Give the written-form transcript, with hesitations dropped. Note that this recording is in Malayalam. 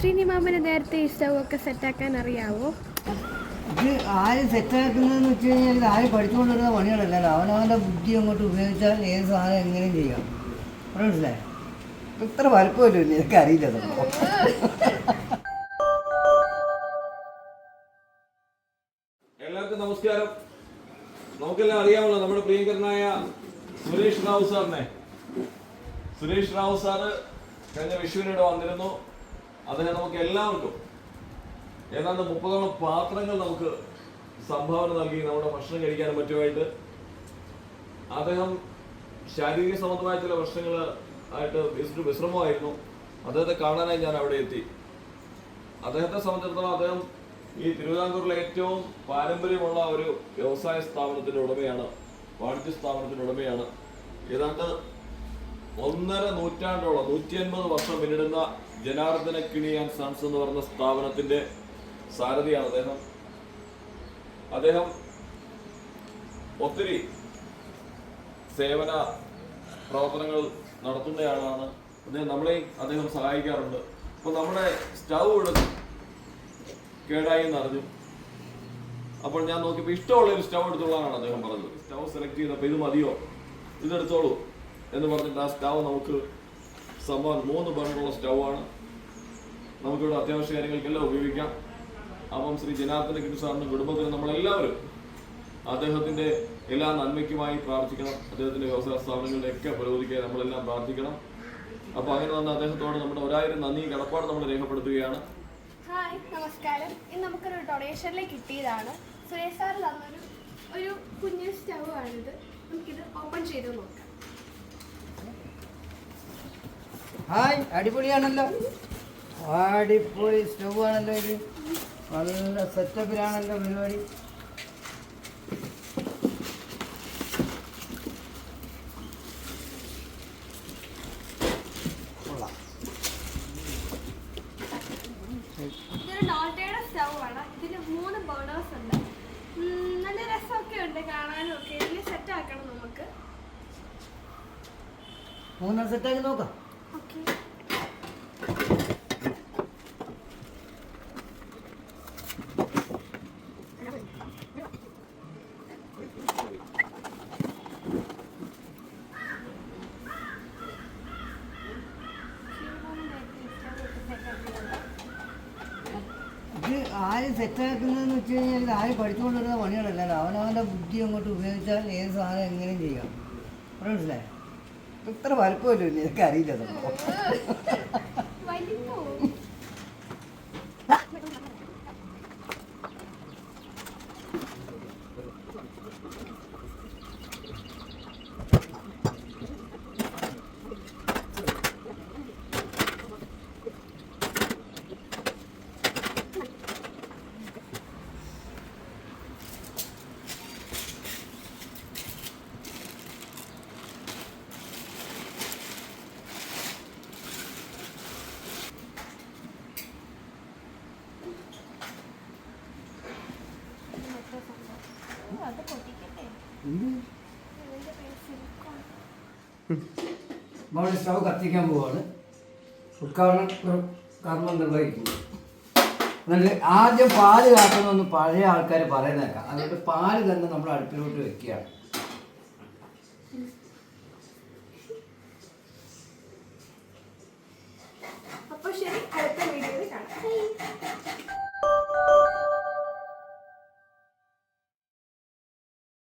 ശ്രീനിമാമന് നേരത്തെ ഈ സ്റ്റൗ ഒക്കെ സെറ്റാക്കാൻ അറിയാവോ? ഇത് ആര് സെറ്റാക്കുന്നതെന്ന് വെച്ച് കഴിഞ്ഞാൽ ഇത് ആര് പഠിച്ചുകൊണ്ടിരുന്ന പണികളല്ലല്ലോ. അവനവൻ്റെ ബുദ്ധി അങ്ങോട്ട് ഉപയോഗിച്ചാൽ ഏത് സാധനം എങ്ങനെയും ചെയ്യാം. മനസ്സിലായി? ഇത്ര വലുപ്പമല്ലോ എനിക്ക് അറിയില്ല. എല്ലാവർക്കും നമസ്കാരം. നമുക്കെല്ലാം അറിയാമല്ലോ നമ്മുടെ പ്രിയങ്കരനായ സുരേഷ് റാവു സാറിനെ. സുരേഷ് റാവു സാറ് കഴിഞ്ഞ വിഷുവിനിടെ വന്നിരുന്നു. അദ്ദേഹം നമുക്ക് എല്ലാവർക്കും ഏതാണ്ട് 30 പാത്രങ്ങൾ നമുക്ക് സംഭാവന നൽകി നമ്മുടെ ഭക്ഷണം കഴിക്കാനും മറ്റുമായിട്ട്. അദ്ദേഹം ശാരീരിക സംബന്ധമായ ചില പ്രശ്നങ്ങൾ ആയിട്ട് വിശ്രമമായിരുന്നു. അദ്ദേഹത്തെ കാണാനായി ഞാൻ അവിടെ എത്തി. അദ്ദേഹത്തെ സംബന്ധിച്ചിടത്തോളം അദ്ദേഹം ഈ തിരുവിതാംകൂറിലെ ഏറ്റവും പാരമ്പര്യമുള്ള ഒരു വ്യവസായ സ്ഥാപനത്തിന്റെ ഉടമയാണ്, വാണിജ്യ സ്ഥാപനത്തിന്റെ ഉടമയാണ്. ഏതാണ്ട് 1.5 നൂറ്റാണ്ടോളം 150 വർഷം പിന്നിടുന്ന ജനാർദ്ദന കിണി ആൻഡ് സൺസ് എന്ന് പറഞ്ഞ സ്ഥാപനത്തിന്റെ സാരഥിയാണ് അദ്ദേഹം. അദ്ദേഹം ഒത്തിരി സേവന പ്രവർത്തനങ്ങൾ നടത്തുന്നയാളാണ്. അദ്ദേഹം സഹായിക്കാറുണ്ട്. അപ്പൊ നമ്മുടെ സ്റ്റൗ ഇവിടെ കേടായി എന്നറിഞ്ഞു. അപ്പോൾ ഞാൻ നോക്കിയപ്പോൾ ഇഷ്ടമുള്ള ഒരു സ്റ്റൗ എടുത്തോളാനാണ് അദ്ദേഹം പറഞ്ഞത്. സ്റ്റൗ സെലക്ട് ചെയ്തപ്പോൾ ഇത് മതിയോ, ഇതെടുത്തോളൂ എന്ന് പറഞ്ഞിട്ട് ആ സ്റ്റൗ നമുക്ക് സംഭവം 3 ബർണറുള്ള സ്റ്റൗ ആണ്. നമുക്കിവിടെ അത്യാവശ്യ കാര്യങ്ങൾക്കെല്ലാം ഉപയോഗിക്കാം. അപ്പം ശ്രീ ജനാർദ്ദന കിണി സാറിന് കുടുംബത്തിന് നമ്മളെല്ലാവരും അദ്ദേഹത്തിന്റെ എല്ലാ നന്മയ്ക്കുമായി പ്രാർത്ഥിക്കണം. അദ്ദേഹത്തിന്റെ വ്യവസായ സ്ഥാപനങ്ങളുടെയൊക്കെ പുരോഗതിക്കായി നമ്മളെല്ലാം പ്രാർത്ഥിക്കണം. അപ്പൊ അങ്ങനെ വന്ന അദ്ദേഹത്തോട് നമ്മുടെ 1000 നന്ദി കടപ്പാട് നമ്മൾ രേഖപ്പെടുത്തുകയാണ്. ഹായ്, നമസ്കാരം. ഇന്ന് നമുക്കൊരു ഡൊണേഷനിലേക്ക് കിട്ടിയതാണ്. സുരേഷ് സാർ തന്നൊരു കുഞ്ഞു സ്റ്റൗ ആണിത്. നമുക്കിത് ഓപ്പൺ ചെയ്ത് നോക്കാം. ഹായ്, അടിപൊളിയാണല്ലോ. അടിപൊളി സ്റ്റൗ ആണല്ലോ. ഇത് നല്ല സെറ്റപ്പിലാണല്ലോ പരിപാടി. ഇതൊരു നോട്ടയുടെ സ്റ്റൗ ആണ്. ഇതിന് 3 ബേണേഴ്സ് ഉണ്ട്. നല്ല രസമൊക്കെ ഉണ്ട് കാണാനും ഒക്കെ. ഇതിന് സെറ്റ് ആക്കണം നമുക്ക്. 3 സെറ്റാക്കി നോക്കാം. ഓക്കെ. ഇത് ആര് സെറ്റാക്കുന്നതെന്ന് വെച്ച് കഴിഞ്ഞാൽ ഇത് ആര് പഠിച്ചുകൊണ്ടിരുന്ന പണികളല്ലല്ലോ. അവനവൻ്റെ ബുദ്ധി അങ്ങോട്ട് ഉപയോഗിച്ചാൽ ഏത് സാധനം എങ്ങനെയും ചെയ്യാം. മനസ്സിലായി? ഇത്ര വലുപ്പമല്ലോ എനിക്ക് അറിയില്ല. നമ്മൾ സ്റ്റൗ കത്തിക്കാൻ പോവാണ്. ഉദ്ഘാടന കർമ്മം നിർവഹിക്കുന്നു. എന്നിട്ട് ആദ്യം പാല് കാക്കണമെന്ന് പഴയ ആൾക്കാർ പറയുന്നേക്കാം. അതുകൊണ്ട് പാല് തന്നെ നമ്മൾ അടുപ്പിലോട്ട് വെക്കുകയാണ്.